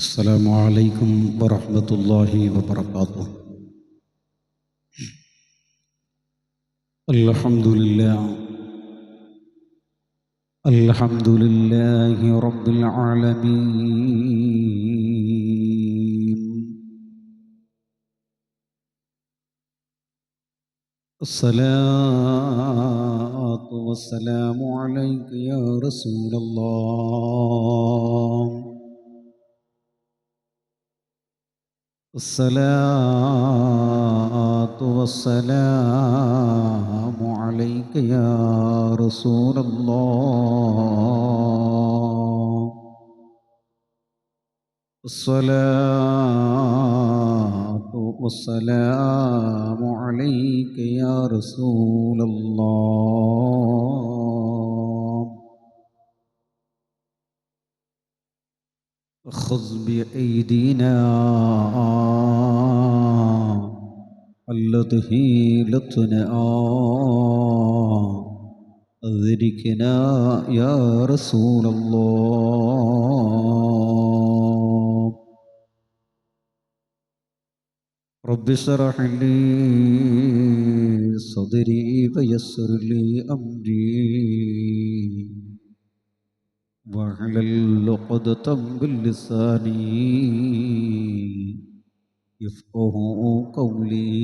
السلام عليكم ورحمة الله وبركاته. الحمد لله الحمد لله رب العالمين. الصلاة والسلام عليك يا رسول الله. الصلاة والسلام عليك يا رسول الله. الصلاة والسلام عليك يا رسول الله. خذ بأيدينا التي هيلتنا أدركنا يا رسول الله. رب اشرح لي صدري ويسر لي أمري واحلل عقدة من لساني يفقهوا قولي.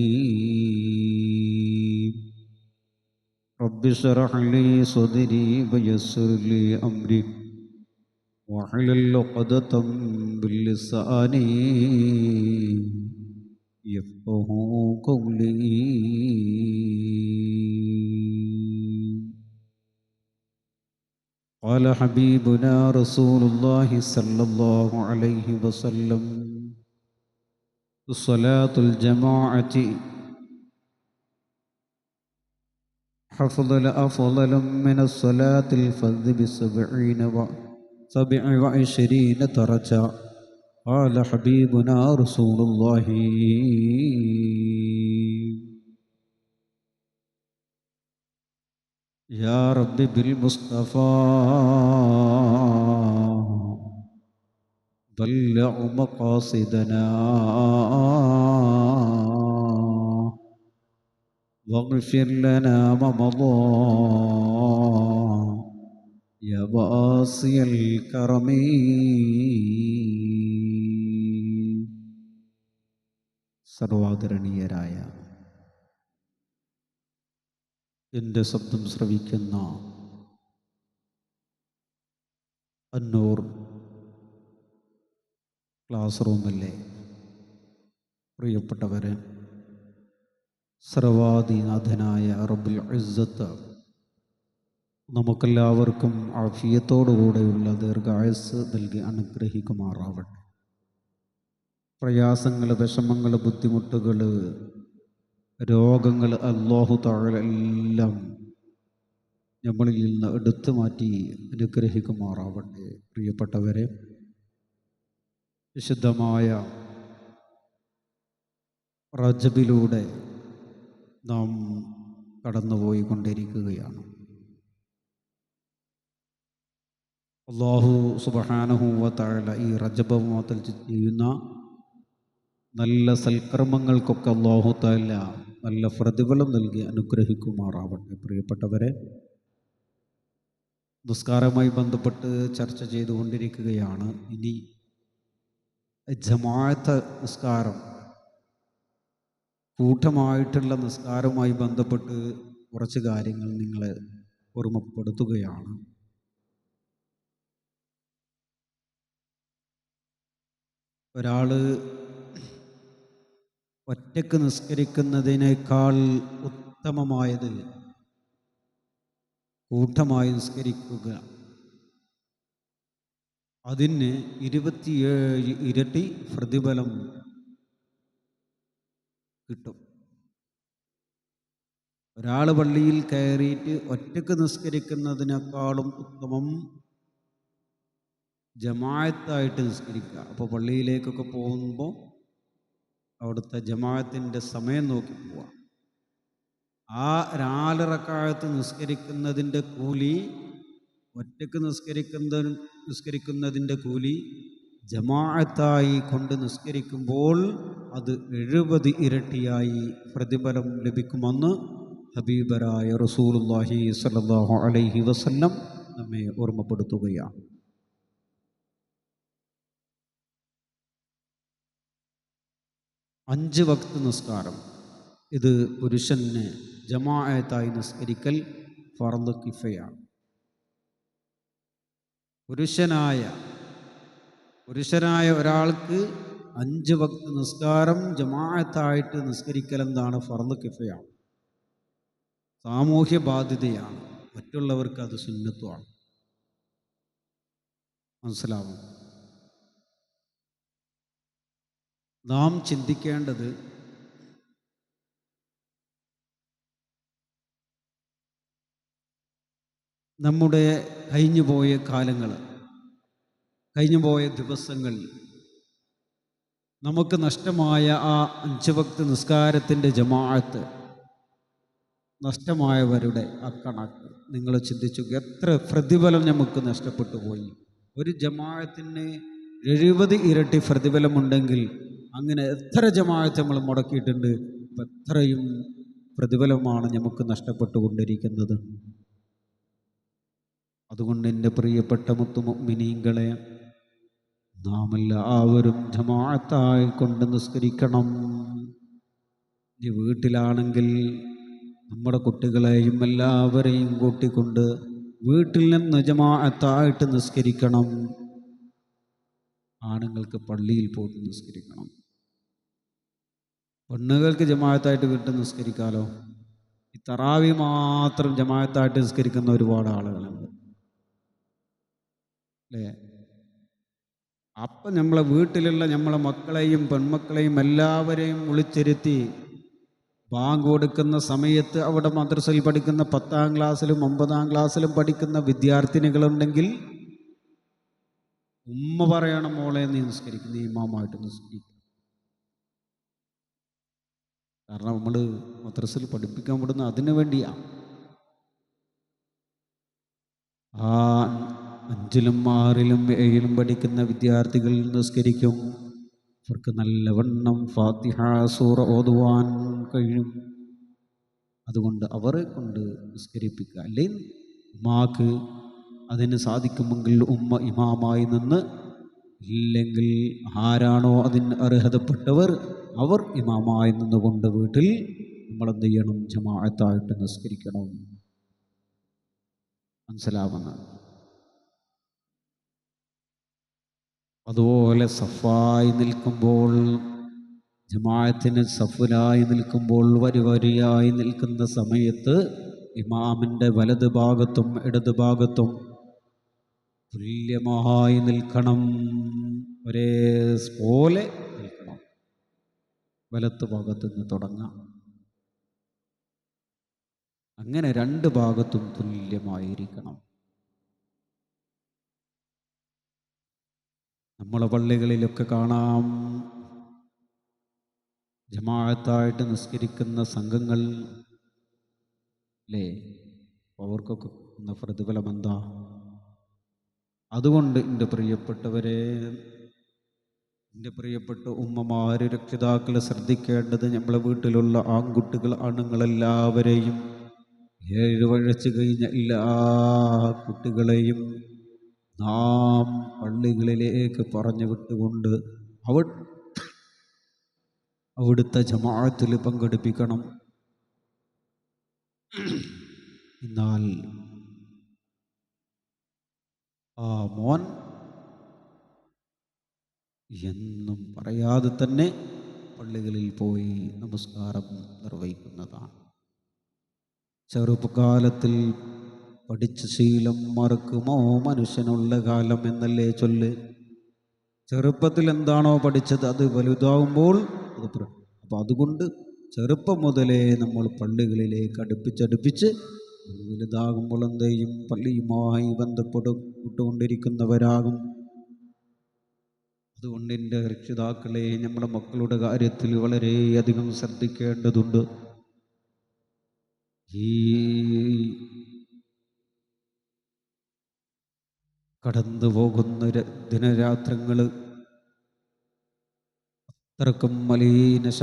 رب اشرح لي صدري ويسر لي أمري واحلل عقدة من لساني يفقهوا قولي. قال حبيبنا رسول الله صلى الله عليه وسلم: صلاة الجماعة أفضل من الصلاة الفذ ب27 درجة. قال حبيبنا رسول الله: يا رب بالمصطفى بلغ مقاصدنا واغفر لنا ما مضى يا واسع الكرم. സർവാദരണീയരായ എൻ്റെ ശബ്ദം ശ്രവിക്കുന്ന അന്നൂർ ക്ലാസ് റൂമിലെ പ്രിയപ്പെട്ടവരെ, സർവാധിനാഥനായ റബ്ബുൽ ഇസ്സത്ത് നമുക്കെല്ലാവർക്കും ആഫിയത്തോടുകൂടെയുള്ള ദീർഘായുസ്സ് നൽകി അനുഗ്രഹിക്കുമാറാവട്ടെ. പ്രയാസങ്ങൾ, വിഷമങ്ങൾ, ബുദ്ധിമുട്ടുകൾ, രോഗങ്ങൾ അല്ലാഹു തആല എല്ലാം നമ്മളിൽ നിന്ന് എടുത്തു മാറ്റി അനുഗ്രഹിക്കുമാറാവട്ടെ. പ്രിയപ്പെട്ടവരെ, വിശുദ്ധമായ റജബിലൂടെ നാം കടന്നുപോയിക്കൊണ്ടിരിക്കുകയാണ്. അല്ലാഹു സുബ്ഹാനഹു വ തആല ഈ റജബ് മാസത്തിൽ ചെയ്യുന്ന നല്ല സൽക്കർമ്മങ്ങൾക്കൊക്കെ അല്ലാഹു തആല നല്ല പ്രതിഫലം നൽകി അനുഗ്രഹിക്കുമാറാവട്ടെ. പ്രിയപ്പെട്ടവരെ, നിസ്കാരവുമായി ബന്ധപ്പെട്ട് ചർച്ച ചെയ്തുകൊണ്ടിരിക്കുകയാണ്. ഇനി ജമാഅത്ത് നിസ്കാരം, കൂട്ടമായിട്ടുള്ള നിസ്കാരവുമായി ബന്ധപ്പെട്ട് കുറച്ച് കാര്യങ്ങൾ നിങ്ങളെ ഓർമ്മപ്പെടുത്തുകയാണ്. ഒരാൾ ഒറ്റക്ക് നിസ്കരിക്കുന്നതിനേക്കാൾ ഉത്തമമായത് കൂട്ടമായി നിസ്കരിക്കുക. അതിന് 27 ഇരട്ടി പ്രതിഫലം കിട്ടും. ഒരാൾ പള്ളിയിൽ കയറിയിട്ട് ഒറ്റക്ക് നിസ്കരിക്കുന്നതിനേക്കാളും ഉത്തമം ജമാഅത്തായിട്ട് നിസ്കരിക്കുക. അപ്പോൾ പള്ളിയിലേക്കൊക്കെ പോകുമ്പോൾ അവിടുത്തെ ജമാഅത്തിൻ്റെ സമയം നോക്കി പോവാം. ആ 4 റക്അത്ത് നിസ്കരിക്കുന്നതിൻ്റെ കൂലി ഒറ്റക്ക് നിസ്കരിക്കുന്നതിൻ്റെ കൂലി ജമാഅത്തായി കൊണ്ട് നിസ്കരിക്കുമ്പോൾ അത് 70 ഇരട്ടിയായി പ്രതിഫലം ലഭിക്കുമെന്ന് ഹബീബരായ റസൂലുള്ളാഹി സ്വല്ലല്ലാഹു അലൈഹി വസല്ലം നമ്മെ ഓർമ്മപ്പെടുത്തുകയാണ്. 5 വക്ത് നിസ്കാരം ഇത് പുരുഷന് ജമാഅത്തായി നിസ്കരിക്കൽ ഫർള് കിഫയാണ്. പുരുഷനായ ഒരാൾക്ക് 5 വക്ത് നിസ്കാരം ജമാഅത്തായിട്ട് നിസ്കരിക്കൽ എന്താണ്? ഫർള് കിഫയാണ്, സാമൂഹ്യ ബാധ്യതയാണ്. മറ്റുള്ളവർക്ക് അത് സുന്നത്തുമാണ്. മനസ്സിലാവും? നാം ചിന്തിക്കേണ്ടത് നമ്മുടെ കഴിഞ്ഞുപോയ കാലങ്ങൾ, കഴിഞ്ഞുപോയ ദിവസങ്ങൾ, നമുക്ക് നഷ്ടമായ ആ 5 വക്ത് നിസ്കാരത്തിൻ്റെ ജമാഅത്ത്, നഷ്ടമായവരുടെ ആ കണക്ക് നിങ്ങൾ ചിന്തിച്ചു. എത്ര പ്രതിഫലം നമുക്ക് നഷ്ടപ്പെട്ടു പോയി. ഒരു ജമാഅത്തിന് 70 ഇരട്ടി പ്രതിഫലമുണ്ടെങ്കിൽ അങ്ങനെ എത്ര ജമാഅത്ത് നമ്മൾ മുടക്കിയിട്ടുണ്ട്. എത്രയും പ്രതിഫലമാണ് നമുക്ക് നഷ്ടപ്പെട്ടുകൊണ്ടിരിക്കുന്നത്. അതുകൊണ്ട് എൻ്റെ പ്രിയപ്പെട്ട മുത്തുമുഅ്മിനീങ്ങളെ, നാം എല്ലാവരും ജമാഅത്തായി കൊണ്ട് നിസ്കരിക്കണം. ഈ വീട്ടിലാണെങ്കിൽ നമ്മുടെ കുട്ടികളെയും എല്ലാവരെയും കൂട്ടിക്കൊണ്ട് വീട്ടിൽ നിന്ന് ജമാഅത്തായിട്ട് നിസ്കരിക്കണം. ആണുങ്ങൾക്ക് പള്ളിയിൽ പോയിട്ട് നിസ്കരിക്കണം. പെണ്ണുകൾക്ക് ജമാഅത്തായിട്ട് വീട്ടിൽ നിസ്കരിക്കാമല്ലോ. ഈ തറാവി മാത്രം ജമാഅത്തായിട്ട് നിസ്കരിക്കുന്ന ഒരുപാട് ആളുകളുണ്ട് അല്ലേ? അപ്പം നമ്മളെ വീട്ടിലുള്ള നമ്മളെ മക്കളെയും പെൺമക്കളെയും എല്ലാവരെയും വിളിച്ചിരുത്തി ബാങ്ക് കൊടുക്കുന്ന സമയത്ത് അവിടെ മദ്രസയിൽ പഠിക്കുന്ന 10ാം ക്ലാസ്സിലും 9ാം ക്ലാസ്സിലും പഠിക്കുന്ന വിദ്യാർത്ഥിനികളുണ്ടെങ്കിൽ ഉമ്മ പറയണം, മോളെ നീ നിസ്കരിക്കും, നീ ഇമാമായിട്ട് നിസ്കരിക്കും. കാരണം നമ്മൾ മദ്രസയിൽ പഠിപ്പിക്കാൻ വിടുന്ന അതിനു വേണ്ടിയാണ്. ആ 5ലും 6ലും 7ലും പഠിക്കുന്ന വിദ്യാർത്ഥികൾ നിസ്കരിക്കും. അവർക്ക് നല്ലവണ്ണം ഫാത്തിഹ സൂറ ഓതുവാൻ കഴിയും. അതുകൊണ്ട് അവരെ കൊണ്ട് നിസ്കരിപ്പിക്കുക. അല്ലെങ്കിൽ ഉമ്മാക്ക് അതിന് സാധിക്കുമെങ്കിൽ ഉമ്മ ഇമാമായി നിന്ന്, ഇല്ലെങ്കിൽ ആരാണോ അതിന് അർഹതപ്പെട്ടവർ അവർ ഇമാമായി നിന്നുകൊണ്ട് വീട്ടിൽ നമ്മളെന്ത് ചെയ്യണം? ജമാഅത്തായിട്ട് നിസ്കരിക്കണം. മനസ്സിലാവുന്ന അതുപോലെ സഫായി നിൽക്കുമ്പോൾ, ജമാഅത്തിന് സഫുലായി നിൽക്കുമ്പോൾ, വരിയായി നിൽക്കുന്ന സമയത്ത് ഇമാമിൻ്റെ വലത് ഭാഗത്തും ഇടത് ഭാഗത്തും തുല്യമായി നിൽക്കണം. ഒരേ പോലെ നിൽക്കണം. വലത്ത് ഭാഗത്ത് നിന്ന് തുടങ്ങാം. അങ്ങനെ 2 ഭാഗത്തും തുല്യമായിരിക്കണം. നമ്മളെ പള്ളികളിലൊക്കെ കാണാം ജമാഅത്തായിട്ട് നിസ്കരിക്കുന്ന സംഘങ്ങൾ അല്ലേ? അവർക്കൊക്കെ പ്രതിഫലം എന്താ? അതുകൊണ്ട് എൻ്റെ പ്രിയപ്പെട്ടവരെ, എൻ്റെ പ്രിയപ്പെട്ട ഉമ്മമാർ, രക്ഷിതാക്കൾ ശ്രദ്ധിക്കേണ്ടത്, നമ്മളെ വീട്ടിലുള്ള ആൺകുട്ടികൾ ആണുങ്ങളെല്ലാവരെയും 7 വയസ്സ് കഴിഞ്ഞ എല്ലാ കുട്ടികളെയും നാം പള്ളികളിലേക്ക് പറഞ്ഞു വിട്ടുകൊണ്ട് അവിടുത്തെ ജമാഅത്തിൽ പങ്കെടുപ്പിക്കണം. എന്നാൽ ആ മോൻ എന്നും പറയാതെ തന്നെ പള്ളികളിൽ പോയി നമസ്കാരം നിർവഹിക്കുന്നതാണ്. ചെറുപ്പകാലത്തിൽ പഠിച്ച ശീലം മറക്കുമോ മനുഷ്യനുള്ള കാലം എന്നല്ലേ ചൊല്ല്. ചെറുപ്പത്തിൽ എന്താണോ പഠിച്ചത് അത് വലുതാവുമ്പോൾ അപ്പോൾ അതുകൊണ്ട് ചെറുപ്പം മുതലേ നമ്മൾ പള്ളികളിലേക്ക് അടുപ്പിച്ചടുപ്പിച്ച് വലുതാകുമ്പോൾ എന്ത് ചെയ്യും? പള്ളിയുമായി ബന്ധപ്പെട്ടുകൊണ്ടിരിക്കുന്നവരാകും. അതുകൊണ്ട് എൻ്റെ രക്ഷിതാക്കളെ, നമ്മുടെ മക്കളുടെ കാര്യത്തിൽ വളരെയധികം ശ്രദ്ധിക്കേണ്ടതുണ്ട്. ഈ കടന്നു പോകുന്ന ദിനരാത്രങ്ങൾ അത്രക്കും മലീനശമായതാണ്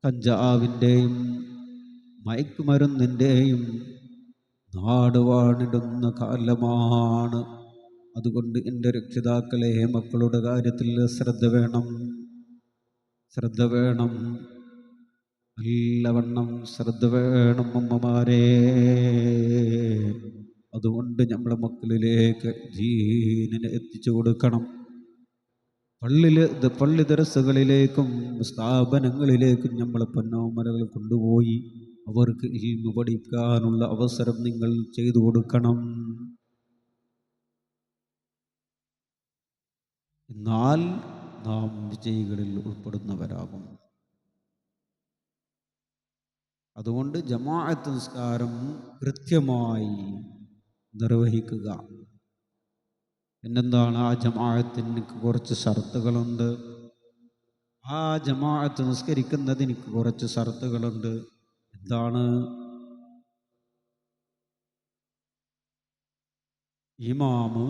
കഞ്ചാവിൻ്റെയും മയക്കുമരുന്നിൻ്റെയും നാട് വാണിടുന്ന കാലമാണ്. അതുകൊണ്ട് എൻ്റെ രക്ഷിതാക്കളെ, മക്കളുടെ കാര്യത്തിൽ ശ്രദ്ധ വേണം, ശ്രദ്ധ വേണം, നല്ലവണ്ണം ശ്രദ്ധ വേണം അമ്മമാരെ. അതുകൊണ്ട് നമ്മളെ മക്കളിലേക്ക് ദീനിനെ എത്തിച്ചു കൊടുക്കണം. പള്ളി ദർസുകളിലേക്കും സ്ഥാപനങ്ങളിലേക്കും നമ്മളെ പൊന്നോമനകൾ കൊണ്ടുപോയി അവർക്ക് ഇൽമു പഠിക്കാനുള്ള അവസരം നിങ്ങൾ ചെയ്തു കൊടുക്കണം. എന്നാൽ നാം വിജയികളിൽ ഉൾപ്പെടുന്നവരാകും. അതുകൊണ്ട് ജമാഅത്ത് നിസ്കാരം കൃത്യമായി നിർവഹിക്കുക. പിന്നെന്താണ്, ആ ജമാഅത്തിന് കുറച്ച് ഷർത്തുകളുണ്ട്. ആ ജമാഅത്ത് നിസ്കരിക്കുന്നതിന് കുറച്ച് ഷർത്തുകളുണ്ട്. എന്താണ്? ഇമാമ്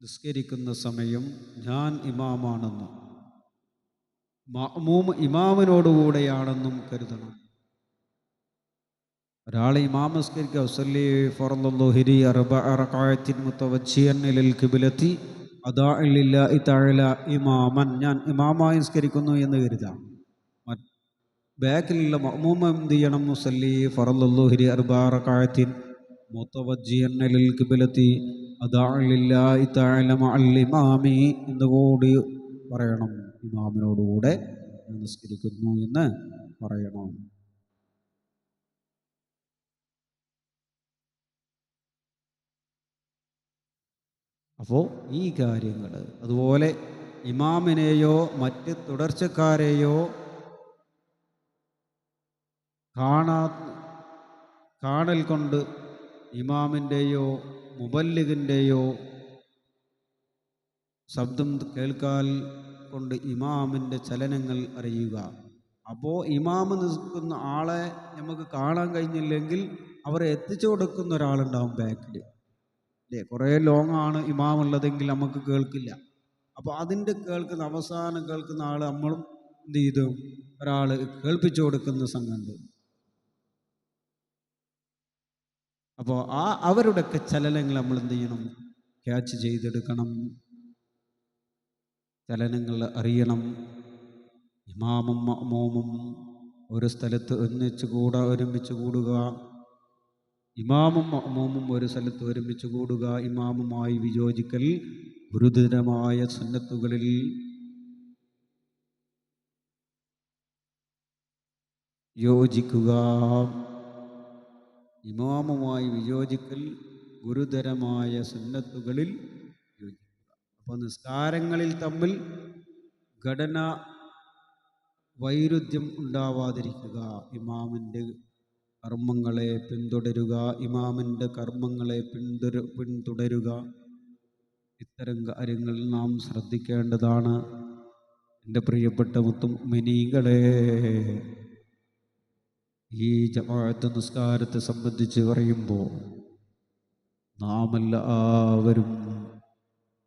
നിസ്കരിക്കുന്ന സമയം ഞാൻ ഇമാമാണെന്നും മഅ്മൂം ഇമാമിനോടുകൂടെയാണെന്നും കരുതണം. ഒരാൾ ഇമാം നിസ്കരിക്കുക, ഉസല്ലി ഫർളുദ്ദുഹരി അർബഅ റകഅത്തിൻ മുതവജ്ജിയൻ ഇലൽ ഖിബ്ലത്തി അദാഇ ലില്ലാഹി തആല ഇമാമൻ, ഞാൻ ഇമാമായി നിസ്കരിക്കുന്നു എന്ന് കരുതാം. ബാക്കിലുള്ള മഅ്മൂം എന്ത് ചെയ്യണം? ഉസല്ലി ഫർളുദ്ദുഹരി അർബഅ റകഅത്തിൻ മുതവജ്ജിയൻ ഇലൽ ഖിബ്ലത്തി അദാഇ ലില്ലാഹി തആല മഅൽ ഇമാമി എന്നുകൂടി പറയണം. ഇമാമിനോടുകൂടെ നിസ്കരിക്കുന്നു എന്ന് പറയണം. അപ്പോൾ ഈ കാര്യങ്ങൾ, അതുപോലെ ഇമാമിനെയോ മറ്റ് തുടർച്ചക്കാരെയോ കാണൽ കൊണ്ട് ഇമാമിൻ്റെയോ മുബല്ലിഗിൻ്റെയോ ശബ്ദം കേൾക്കാൽ കൊണ്ട് ഇമാമിൻ്റെ ചലനങ്ങൾ അറിയുക. അപ്പോൾ ഇമാമ് നിൽക്കുന്ന ആളെ നമുക്ക് കാണാൻ കഴിഞ്ഞില്ലെങ്കിൽ അവരെ എത്തിച്ചു കൊടുക്കുന്ന ഒരാളുണ്ടാവും ബാക്കിൽ, അല്ലേ? കുറേ ലോങ്ങാണ് ഇമാമുള്ളതെങ്കിൽ നമുക്ക് കേൾക്കില്ല. അപ്പോൾ അതിൻ്റെ അവസാനം കേൾക്കുന്ന ആൾ നമ്മളും എന്ത് ചെയ്തു, ഒരാൾ കേൾപ്പിച്ചു കൊടുക്കുന്ന സംഘമുണ്ട്. അപ്പോൾ അവരുടെയൊക്കെ ചലനങ്ങൾ നമ്മൾ എന്ത് ചെയ്യണം? ക്യാച്ച് ചെയ്തെടുക്കണം, ചലനങ്ങൾ അറിയണം. ഇമാമും മഅ്മൂമും ഒരു സ്ഥലത്ത് ഒരുമിച്ച് കൂടുക, ഇമാമും മഅ്മൂമും ഒരു സ്ഥലത്ത് ഒരുമിച്ച് കൂടുക, ഇമാമുമായി വിയോജിക്കൽ ഗുരുതരമായ സുന്നത്തുകളിൽ യോജിക്കുക. ഇമാമുമായി വിയോജിക്കൽ ഗുരുതരമായ സുന്നത്തുകളിൽ യോജിക്കുക. അപ്പോൾ നിസ്കാരങ്ങളിൽ തമ്മിൽ ഘടന വൈരുദ്ധ്യം ഉണ്ടാവാതിരിക്കുക. ഇമാമിൻ്റെ കർമ്മങ്ങളെ പിന്തുടരുക, ഇമാമിൻ്റെ കർമ്മങ്ങളെ പിന്തുടരുക. ഇത്തരം കാര്യങ്ങൾ നാം ശ്രദ്ധിക്കേണ്ടതാണ്. എൻ്റെ പ്രിയപ്പെട്ട മുഅ്മിനീങ്ങളെ, ഈ ജമാഅത്ത് നിസ്കാരത്തെ സംബന്ധിച്ച് പറയുമ്പോൾ നാം എല്ലാവരും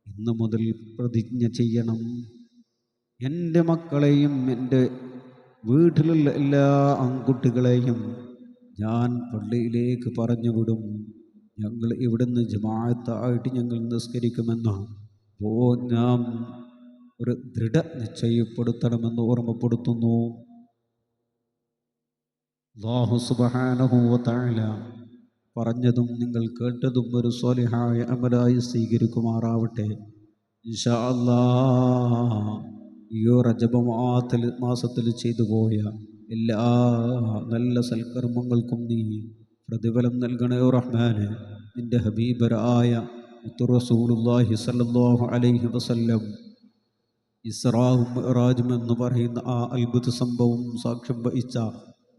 ഇന്ന് മുതൽ പ്രതിജ്ഞ ചെയ്യണം. എൻ്റെ മക്കളെയും എൻ്റെ വീട്ടിലുള്ള എല്ലാ ആൺകുട്ടികളെയും ഞാൻ പള്ളിയിലേക്ക് പറഞ്ഞു വിടും. ഞങ്ങൾ ഇവിടുന്ന് ജമാഅത്തായിട്ട് ഞങ്ങൾ നിസ്കരിക്കുമെന്ന് നാം ഒരു ദൃഢ നിശ്ചയപ്പെടുത്തണമെന്ന് ഓർമ്മപ്പെടുത്തുന്നു. അല്ലാഹു സുബ്ഹാനഹു വ തആല പറഞ്ഞതും നിങ്ങൾ കേട്ടതും ഒരു സ്വാലിഹായ അമലായി സ്വീകരിക്കുമാറാവട്ടെ. ഇൻഷാ അല്ലാഹ് ഈ റജബ് മാസത്തിൽ ചെയ്തു പോയ എല്ലാ നല്ല സൽക്കർമ്മങ്ങൾക്കും നീ പ്രതിഫലം നൽകണേ റഹ്മാനെ. നിന്റെ ഹബീബരായ മുത്തു റസൂലുള്ളാഹി സ്വല്ലല്ലാഹു അലൈഹി വസല്ലം ഇസ്റാഉം മിഅ്റാജും എന്ന് പറയുന്ന ആ അത്ഭുത സംഭവം സാക്ഷ്യം വഹിച്ച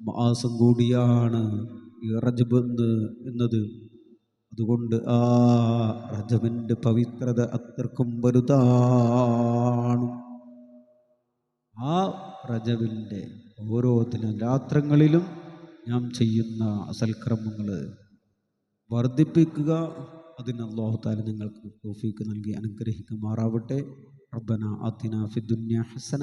മാസം കൂടിയാണ് ഈ റജബ് എന്നത്. അതുകൊണ്ട് ആ റജബിൻ്റെ പവിത്രത അത്രക്കും വലുതാണ്. ആ റജബിൻ്റെ ഓരോ രാത്രങ്ങളിലും നാം ചെയ്യുന്ന സൽക്കർമ്മങ്ങൾ വർദ്ധിപ്പിക്കുക, അതിന് അല്ലാഹു തആല നിങ്ങൾക്ക് തൗഫീഖ് നൽകി അനുഗ്രഹിക്കുമാറാവട്ടെ. റബ്ബന ആതിന ഫിദ്ദുനിയ ഹസന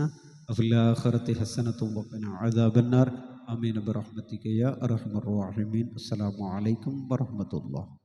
വഫിൽ ആഖിറതി ഹസനത്തും വഖിന അദാബന്നാർ. ആമീൻ ബിറഹ്മതിക യാ അർഹമർ റഹീമീൻ. അസ്സലാമു അലൈക്കും വറഹ്മത്തുള്ളാഹി.